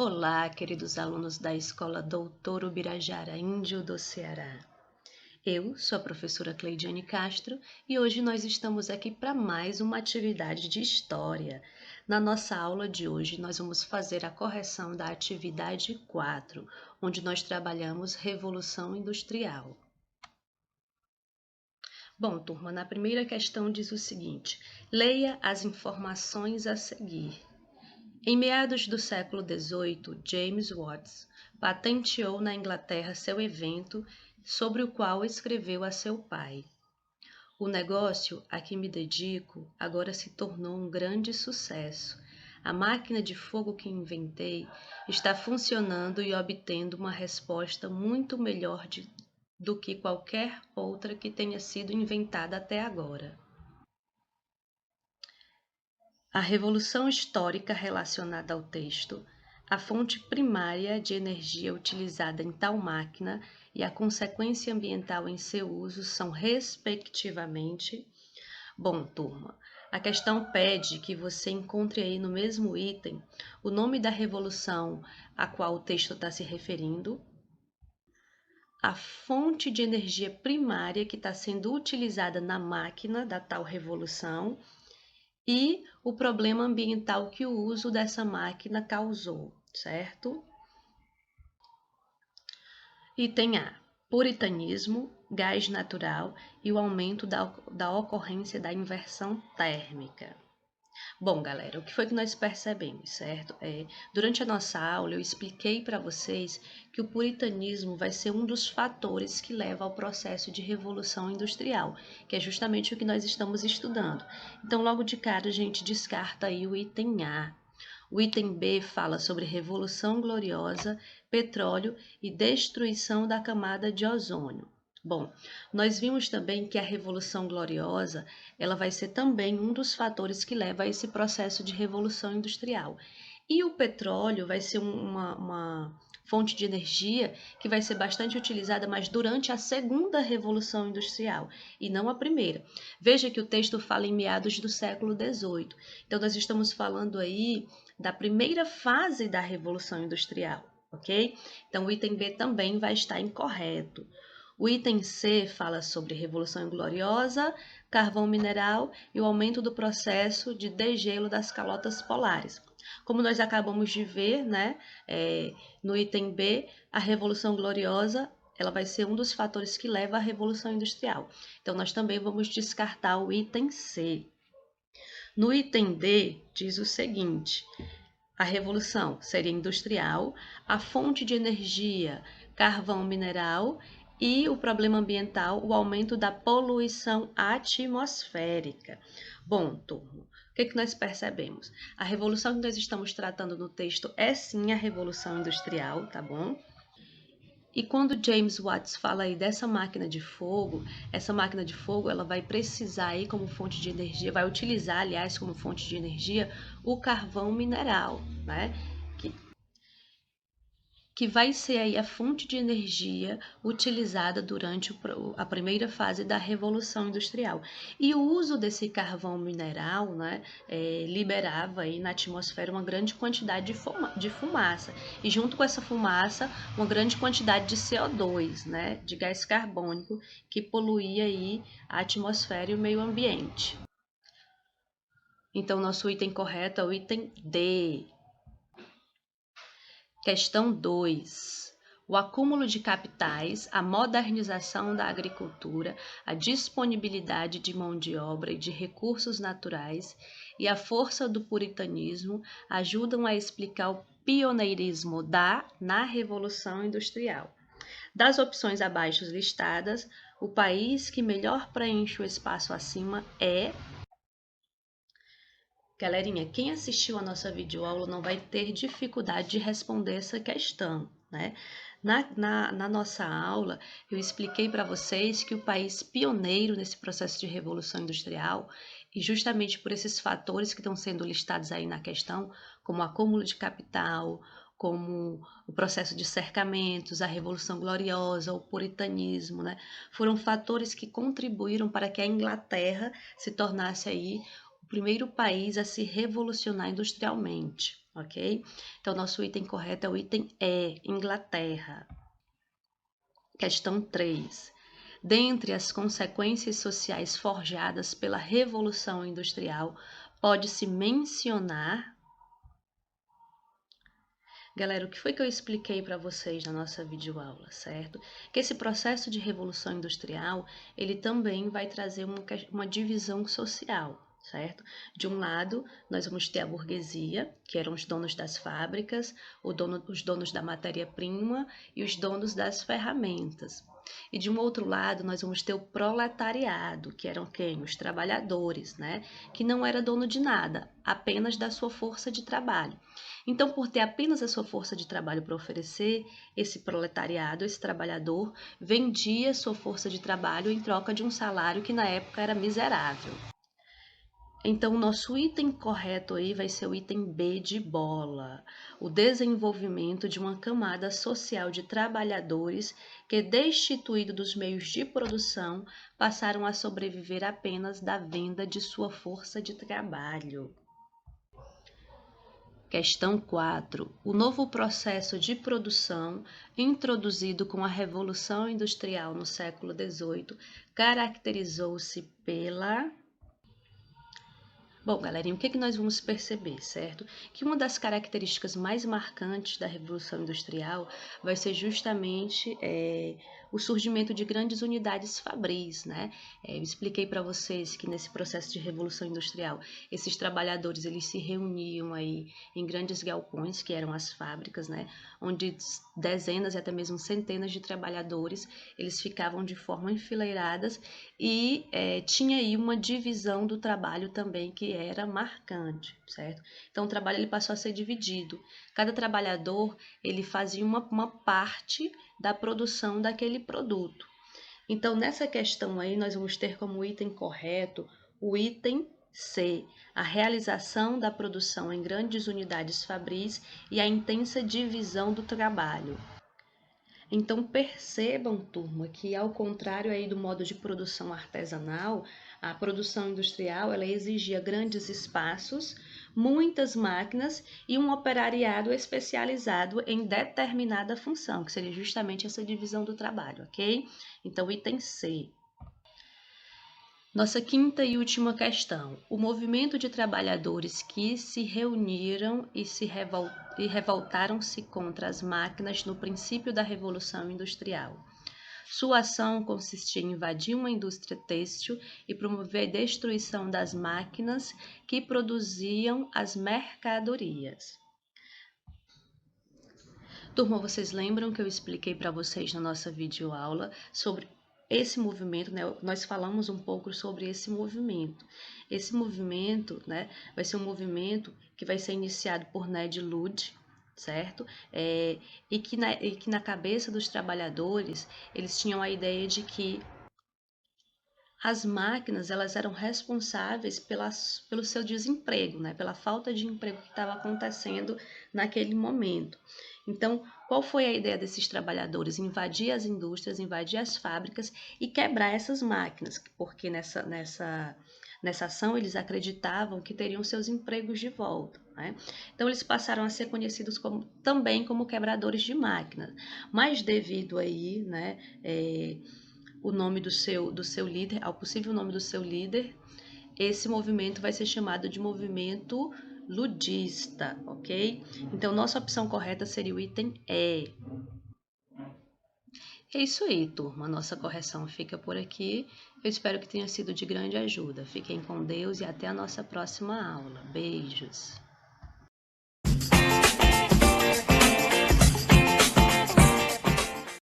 Olá, queridos alunos da Escola Doutor Ubirajara, Índio do Ceará. Eu sou a professora Cleidiane Castro e hoje nós estamos aqui para mais uma atividade de História. Na nossa aula de hoje, nós vamos fazer a correção da atividade 4, onde nós trabalhamos Revolução Industrial. Bom, turma, na primeira questão diz o seguinte: leia as informações a seguir. Em meados do século XVIII, James Watts patenteou na Inglaterra seu invento, sobre o qual escreveu a seu pai. O negócio a que me dedico agora se tornou um grande sucesso. A máquina de fogo que inventei está funcionando e obtendo uma resposta muito melhor do que qualquer outra que tenha sido inventada até agora. A revolução histórica relacionada ao texto, a fonte primária de energia utilizada em tal máquina e a consequência ambiental em seu uso são, respectivamente. Bom, turma, a questão pede que você encontre aí no mesmo item o nome da revolução a qual o texto está se referindo, a fonte de energia primária que está sendo utilizada na máquina da tal revolução e o problema ambiental que o uso dessa máquina causou, certo? Item A: puritanismo, gás natural e o aumento da ocorrência da inversão térmica. Bom, galera, o que foi que nós percebemos, certo? Durante a nossa aula, eu expliquei para vocês que o puritanismo vai ser um dos fatores que leva ao processo de revolução industrial, que é justamente o que nós estamos estudando. Então, logo de cara, a gente descarta aí o item A. O item B fala sobre Revolução Gloriosa, petróleo e destruição da camada de ozônio. Bom, nós vimos também que a Revolução Gloriosa, ela vai ser também um dos fatores que leva a esse processo de revolução industrial. E o petróleo vai ser uma fonte de energia que vai ser bastante utilizada, mas durante a segunda Revolução Industrial, e não a primeira. Veja que o texto fala em meados do século XVIII. Então, nós estamos falando aí da primeira fase da Revolução Industrial, ok? Então, o item B também vai estar incorreto. O item C fala sobre Revolução Gloriosa, carvão mineral e o aumento do processo de degelo das calotas polares. Como nós acabamos de ver, né, no item B, a Revolução Gloriosa ela vai ser um dos fatores que leva à Revolução Industrial. Então, nós também vamos descartar o item C. No item D, diz o seguinte: a revolução seria industrial, a fonte de energia, carvão mineral e o problema ambiental, o aumento da poluição atmosférica. Bom, turma, o que nós percebemos? A revolução que nós estamos tratando no texto é sim a revolução industrial, tá bom? E quando James Watts fala aí dessa máquina de fogo, essa máquina de fogo ela vai precisar aí como fonte de energia, vai utilizar, aliás, como fonte de energia, o carvão mineral, né? Que vai ser aí a fonte de energia utilizada durante a primeira fase da Revolução Industrial. E o uso desse carvão mineral, né, liberava aí na atmosfera uma grande quantidade de fumaça. E junto com essa fumaça, uma grande quantidade de CO2, né, de gás carbônico, que poluía aí a atmosfera e o meio ambiente. Então, nosso item correto é o item D. Questão 2. O acúmulo de capitais, a modernização da agricultura, a disponibilidade de mão de obra e de recursos naturais e a força do puritanismo ajudam a explicar o pioneirismo na Revolução Industrial. Das opções abaixo listadas, o país que melhor preenche o espaço acima é... Galerinha, quem assistiu a nossa videoaula não vai ter dificuldade de responder essa questão, né? Na nossa aula, eu expliquei para vocês que o país pioneiro nesse processo de revolução industrial, e justamente por esses fatores que estão sendo listados aí na questão, como o acúmulo de capital, como o processo de cercamentos, a Revolução Gloriosa, o puritanismo, né? Foram fatores que contribuíram para que a Inglaterra se tornasse aí o primeiro país a se revolucionar industrialmente. ok? Então, nosso item correto é o item E, Inglaterra. Questão 3. Dentre as consequências sociais forjadas pela Revolução Industrial, pode-se mencionar... Galera, o que foi que eu expliquei para vocês na nossa videoaula, certo? Que esse processo de revolução industrial, ele também vai trazer uma divisão social, certo? De um lado, nós vamos ter a burguesia, que eram os donos das fábricas, os donos da matéria-prima e os donos das ferramentas. E de um outro lado, nós vamos ter o proletariado, que eram quem? Os trabalhadores, né? Que não era dono de nada, apenas da sua força de trabalho. Então, por ter apenas a sua força de trabalho para oferecer, esse proletariado, esse trabalhador, vendia sua força de trabalho em troca de um salário que na época era miserável. Então, o nosso item correto aí vai ser o item B de bola, o desenvolvimento de uma camada social de trabalhadores que, destituídos dos meios de produção, passaram a sobreviver apenas da venda de sua força de trabalho. Questão 4. O novo processo de produção, introduzido com a Revolução Industrial no século XVIII, caracterizou-se pela... Bom, galerinha, o que nós vamos perceber, certo? Que uma das características mais marcantes da Revolução Industrial vai ser justamente o surgimento de grandes unidades fabris, né? Eu expliquei para vocês que nesse processo de Revolução Industrial, esses trabalhadores, eles se reuniam aí em grandes galpões, que eram as fábricas, né? Onde dezenas e até mesmo centenas de trabalhadores, eles ficavam de forma enfileiradas e tinha aí uma divisão do trabalho também que era marcante, certo? Então o trabalho ele passou a ser dividido. Cada trabalhador ele fazia uma parte da produção daquele produto. Então nessa questão aí nós vamos ter como item correto o item C, a realização da produção em grandes unidades fabris e a intensa divisão do trabalho. Então percebam, turma, que ao contrário aí do modo de produção artesanal, a produção industrial ela exigia grandes espaços, muitas máquinas e um operariado especializado em determinada função, que seria justamente essa divisão do trabalho, ok? Então, item C. Nossa quinta e última questão. O movimento de trabalhadores que se reuniram e revoltaram-se contra as máquinas no princípio da Revolução Industrial. Sua ação consistia em invadir uma indústria têxtil e promover a destruição das máquinas que produziam as mercadorias. Turma, vocês lembram que eu expliquei para vocês na nossa videoaula sobre esse movimento, né? Nós falamos um pouco sobre esse movimento. Esse movimento, né, vai ser um movimento que vai ser iniciado por Ned Ludd, certo? E que na cabeça dos trabalhadores, eles tinham a ideia de que as máquinas elas eram responsáveis pelo seu desemprego, né? Pela falta de emprego que estava acontecendo naquele momento. Então, qual foi a ideia desses trabalhadores? Invadir as indústrias, invadir as fábricas e quebrar essas máquinas, porque nessa ação eles acreditavam que teriam seus empregos de volta, né? Então, eles passaram a ser conhecidos também como quebradores de máquinas, mas devido aí, né, o nome do seu líder, ao possível nome do seu líder, esse movimento vai ser chamado de movimento ludista, ok? Então, nossa opção correta seria o item E. É isso aí, turma. Nossa correção fica por aqui. Eu espero que tenha sido de grande ajuda. Fiquem com Deus e até a nossa próxima aula. Beijos!